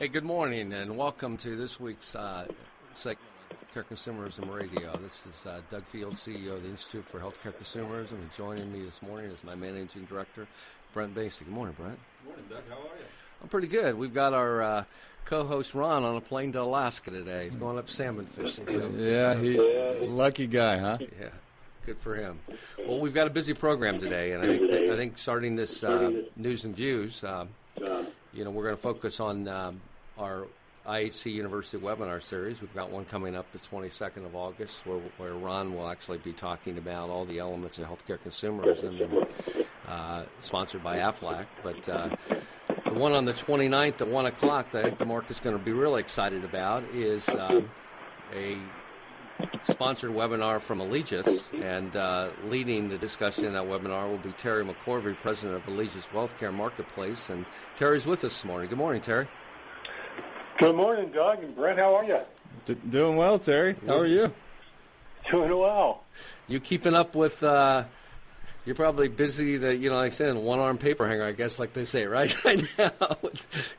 Hey, good morning, and welcome to this week's segment of Healthcare Consumerism Radio. This is Doug Field, CEO of the Institute for Healthcare Consumerism, and joining me this morning is my Managing Director, Brent Basic. Good morning, Brent. Good morning, Doug. How are you? I'm pretty good. We've got our co-host Ron on a plane to Alaska today. He's going up salmon fishing. So. Yeah, lucky guy, huh? Yeah, good for him. Well, we've got a busy program today, and I think starting this news and views, we're going to focus on our IHC University webinar series. We've got one coming up the 22nd of August where Ron will actually be talking about all the elements of healthcare consumerism, and, sponsored by AFLAC. But the one on the 29th at 1 o'clock that I think the market's going to be really excited about is a sponsored webinar from Alegeus, and leading the discussion in that webinar will be Terry McCorvie, president of Alegeus WealthCare Marketplace. And Terry's with us this morning. Good morning, Terry. Good morning, Doug and Brent. How are you? Doing well, Terry. How are you? Doing well. You keeping up with? You're probably busy. Like I said, one-arm paper hanger, I guess, like they say, right now,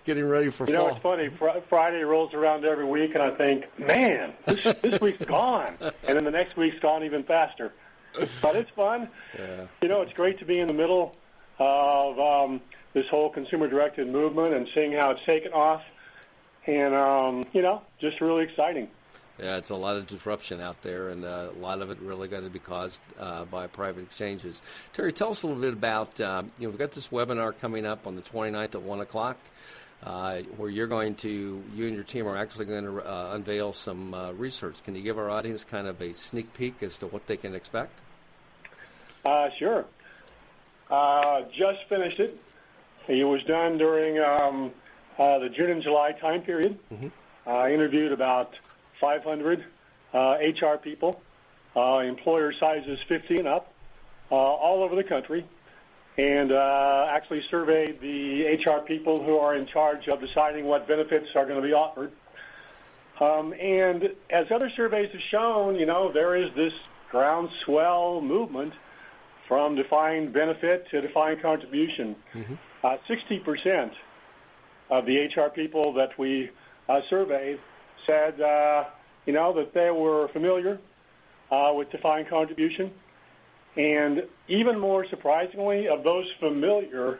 getting ready for fall. It's funny. Friday rolls around every week, and I think, man, this week's gone, and then the next week's gone even faster. But it's fun. Yeah. It's great to be in the middle of this whole consumer-directed movement and seeing how it's taken off. And, just really exciting. Yeah, it's a lot of disruption out there, and a lot of it really got to be caused by private exchanges. Terry, tell us a little bit about, we've got this webinar coming up on the 29th at 1 o'clock where you and your team are actually going to unveil some research. Can you give our audience kind of a sneak peek as to what they can expect? Sure. Just finished it. It was done during the June and July time period. Mm-hmm. I interviewed about 500 HR people, employer sizes 50 and up, all over the country, and actually surveyed the HR people who are in charge of deciding what benefits are going to be offered. And as other surveys have shown, there is this groundswell movement from defined benefit to defined contribution. Mm-hmm. 60% of the HR people that we surveyed said, that they were familiar with defined contribution. And even more surprisingly, of those familiar,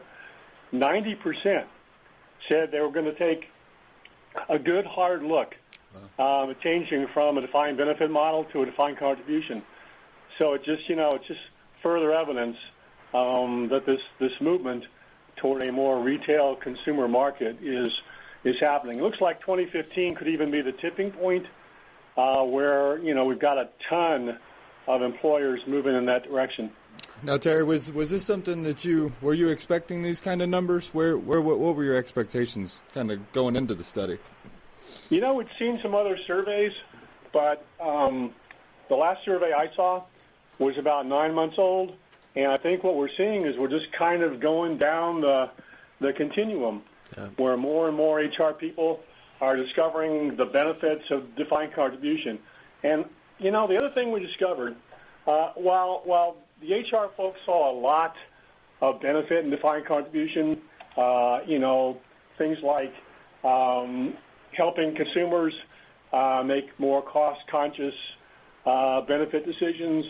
90% said they were going to take a good hard look at changing from a defined benefit model to a defined contribution. So it's just further evidence that this movement toward a more retail consumer market is happening. It looks like 2015 could even be the tipping point where, we've got a ton of employers moving in that direction. Now, Terry, was this something that were you expecting these kind of numbers? What were your expectations kind of going into the study? We'd seen some other surveys, but the last survey I saw was about 9 months old, and I think what we're seeing is we're just kind of going down the continuum. Yeah. Where more and more HR people are discovering the benefits of defined contribution. And, the other thing we discovered, while the HR folks saw a lot of benefit in defined contribution, things like helping consumers make more cost-conscious benefit decisions,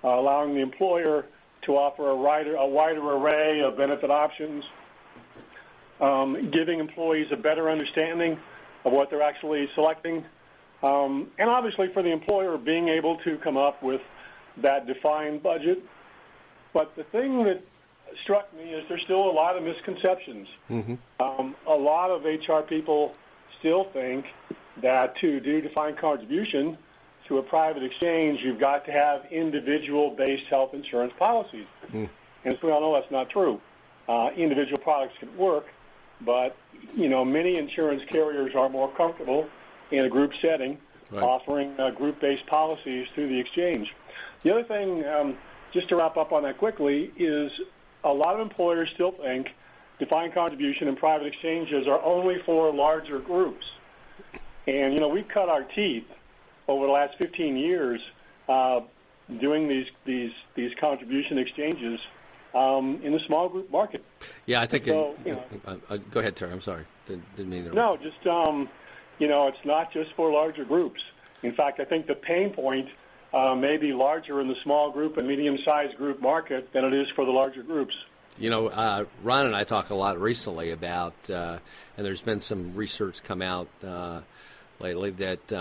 allowing the employer to offer a wider array of benefit options, giving employees a better understanding of what they're actually selecting, and obviously for the employer being able to come up with that defined budget. But the thing that struck me is there's still a lot of misconceptions. Mm-hmm. A lot of HR people still think that to do defined contribution through a private exchange, you've got to have individual-based health insurance policies. Mm. And as we all know, that's not true. Individual products can work, but, many insurance carriers are more comfortable in a group setting, right, offering group-based policies through the exchange. The other thing, just to wrap up on that quickly, is a lot of employers still think defined contribution and private exchanges are only for larger groups. And, we've cut our teeth over the last 15 years doing these contribution exchanges in the small group market. Yeah, I think. So, go ahead, Terry. I'm sorry. Didn't mean to. No, just it's not just for larger groups. In fact, I think the pain point may be larger in the small group and medium-sized group market than it is for the larger groups. Ron and I talk a lot recently about, and there's been some research come out lately that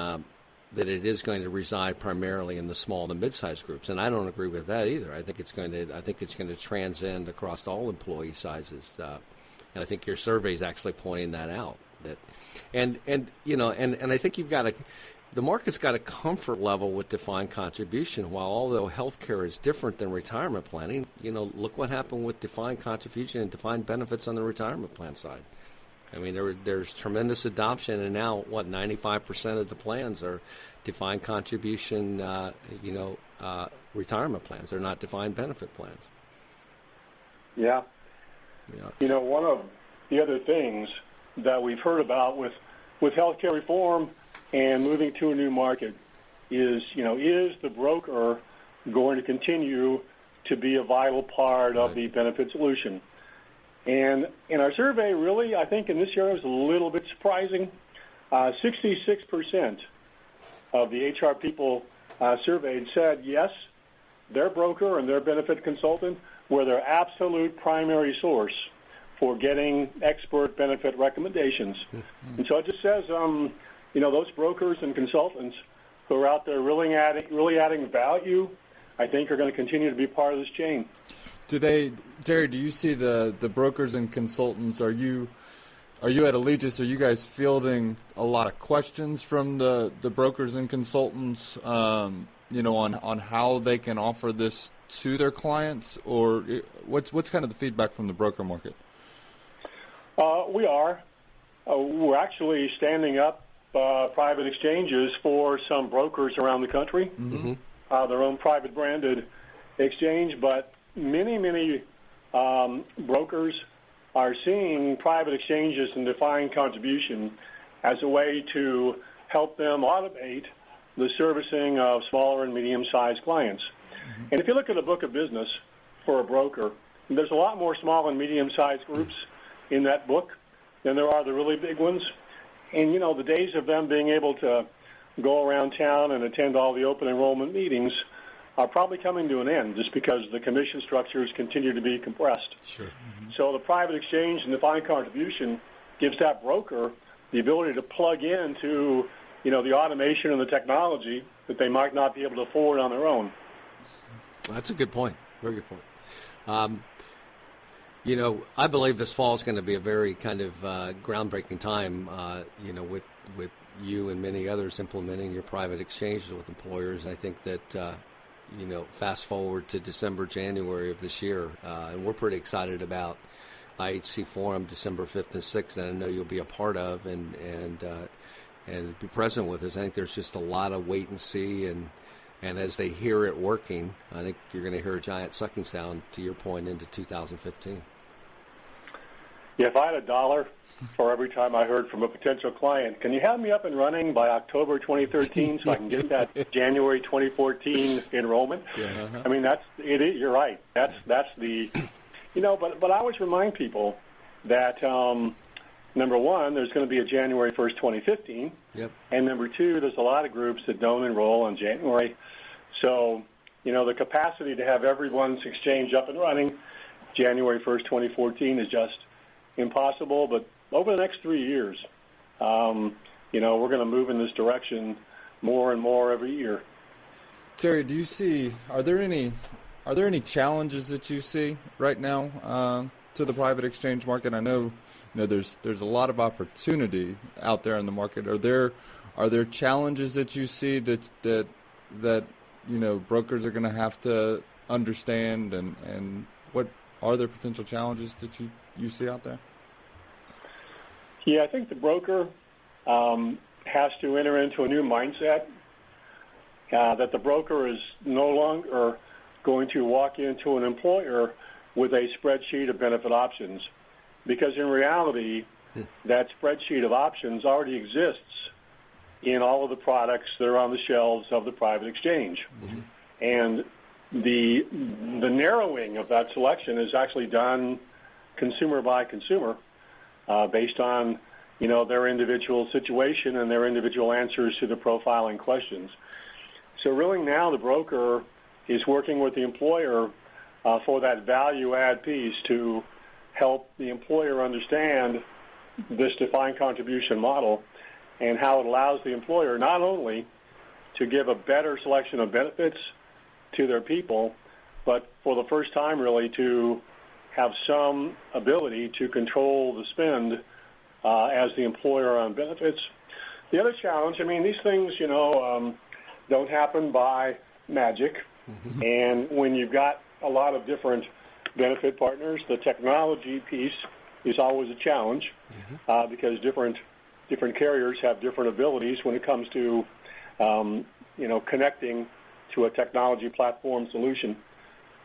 it is going to reside primarily in the small to mid-sized groups, and I don't agree with that either. I think it's going to transcend across all employee sizes, and I think your survey is actually pointing that out. And I think the market's got a comfort level with defined contribution. While although healthcare is different than retirement planning, look what happened with defined contribution and defined benefits on the retirement plan side. I mean, there's tremendous adoption, and now 95% of the plans are defined contribution, retirement plans. They're not defined benefit plans. Yeah. One of the other things that we've heard about with healthcare reform and moving to a new market is the broker going to continue to be a vital part of the benefit solution? And in our survey, really, I think in this year it was a little bit surprising. 66% of the HR people surveyed said yes, their broker and their benefit consultant were their absolute primary source for getting expert benefit recommendations. Mm-hmm. And so it just says, those brokers and consultants who are out there really adding value, I think are going to continue to be part of this chain. Terry, do you see the brokers and consultants, are you at Alegeus, are you guys fielding a lot of questions from the brokers and consultants, on how they can offer this to their clients, or what's kind of the feedback from the broker market? We are. We're actually standing up private exchanges for some brokers around the country, mm-hmm. Their own private branded exchange, but many brokers are seeing private exchanges and defined contribution as a way to help them automate the servicing of smaller and medium-sized clients. Mm-hmm. And if you look at a book of business for a broker, there's a lot more small and medium-sized groups in that book than there are the really big ones. And, the days of them being able to go around town and attend all the open enrollment meetings are probably coming to an end just because the commission structures continue to be compressed. Sure. Mm-hmm. So the private exchange and defined contribution gives that broker the ability to plug into, the automation and the technology that they might not be able to afford on their own. That's a good point. Very good point. I believe this fall is going to be a very kind of groundbreaking time, with you and many others implementing your private exchanges with employers. And I think that, fast forward to December, January of this year, and we're pretty excited about IHC Forum December 5th and 6th, and I know you'll be a part of and be present with us. I think there's just a lot of wait and see, and as they hear it working, I think you're going to hear a giant sucking sound, to your point, into 2015. Yeah, if I had $1 for every time I heard from a potential client, can you have me up and running by October 2013 so I can get that January 2014 enrollment? Yeah, uh-huh. I mean, that's it. You're right. That's the, but I always remind people that, number one, there's going to be a January 1st, 2015. Yep. And number two, there's a lot of groups that don't enroll in January. So, the capacity to have everyone's exchange up and running January 1st, 2014 is just impossible. But over the next 3 years, we're going to move in this direction more and more every year. Terry, are there any challenges that you see right now to the private exchange market? I know, there's a lot of opportunity out there in the market. Are there challenges that you see that brokers are going to have to understand, and what are there potential challenges that you see out there? Yeah, I think the broker has to enter into a new mindset that the broker is no longer going to walk into an employer with a spreadsheet of benefit options, because in reality, that spreadsheet of options already exists in all of the products that are on the shelves of the private exchange. Mm-hmm. And the narrowing of that selection is actually done consumer by consumer based on their individual situation and their individual answers to the profiling questions. So really now the broker is working with the employer for that value add piece to help the employer understand this defined contribution model and how it allows the employer not only to give a better selection of benefits to their people, but for the first time really to have some ability to control the spend as the employer on benefits. The other challenge, these things, don't happen by magic. Mm-hmm. And when you've got a lot of different benefit partners, the technology piece is always a challenge because different carriers have different abilities when it comes to, connecting to a technology platform solution.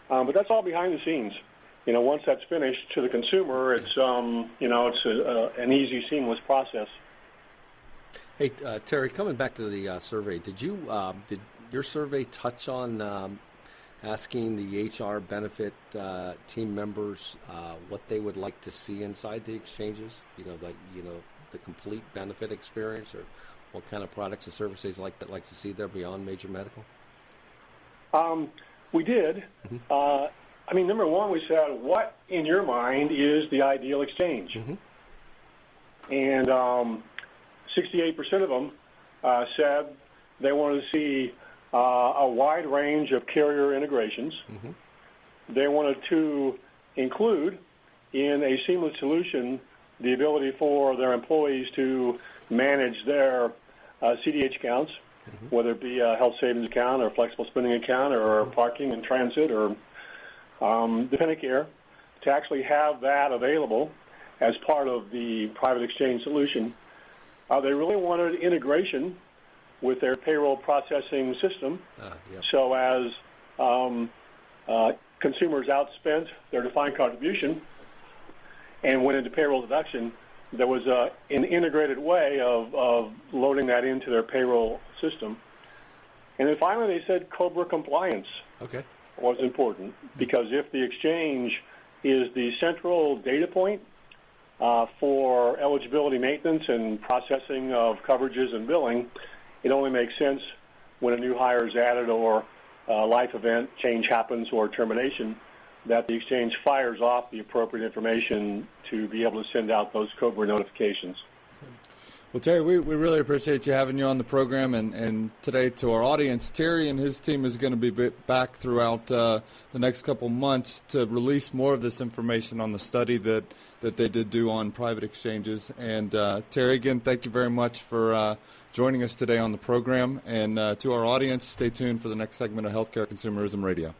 But that's all behind the scenes. Once that's finished to the consumer, it's an easy, seamless process. Hey, Terry, coming back to the survey, did your survey touch on asking the HR benefit team members what they would like to see inside the exchanges? The complete benefit experience, or what kind of products and services they'd like to see there beyond major medical? We did. Mm-hmm. Number one, we said, what in your mind is the ideal exchange? Mm-hmm. And 68% of them said they wanted to see a wide range of carrier integrations. Mm-hmm. They wanted to include in a seamless solution the ability for their employees to manage their CDH accounts, mm-hmm. whether it be a health savings account or a flexible spending account or parking and transit or dependent care, to actually have that available as part of the private exchange solution. They really wanted integration with their payroll processing system, so as consumers outspent their defined contribution and went into payroll deduction, there was an integrated way of loading that into their payroll system. And then finally they said COBRA compliance was important, because if the exchange is the central data point for eligibility maintenance and processing of coverages and billing, it only makes sense when a new hire is added or a life event change happens or termination, that the exchange fires off the appropriate information to be able to send out those COBRA notifications. Well, Terry, we really appreciate you having you on the program, and today to our audience, Terry and his team is going to be back throughout the next couple months to release more of this information on the study that they did do on private exchanges. And Terry, again, thank you very much for joining us today on the program. And to our audience, stay tuned for the next segment of Healthcare Consumerism Radio.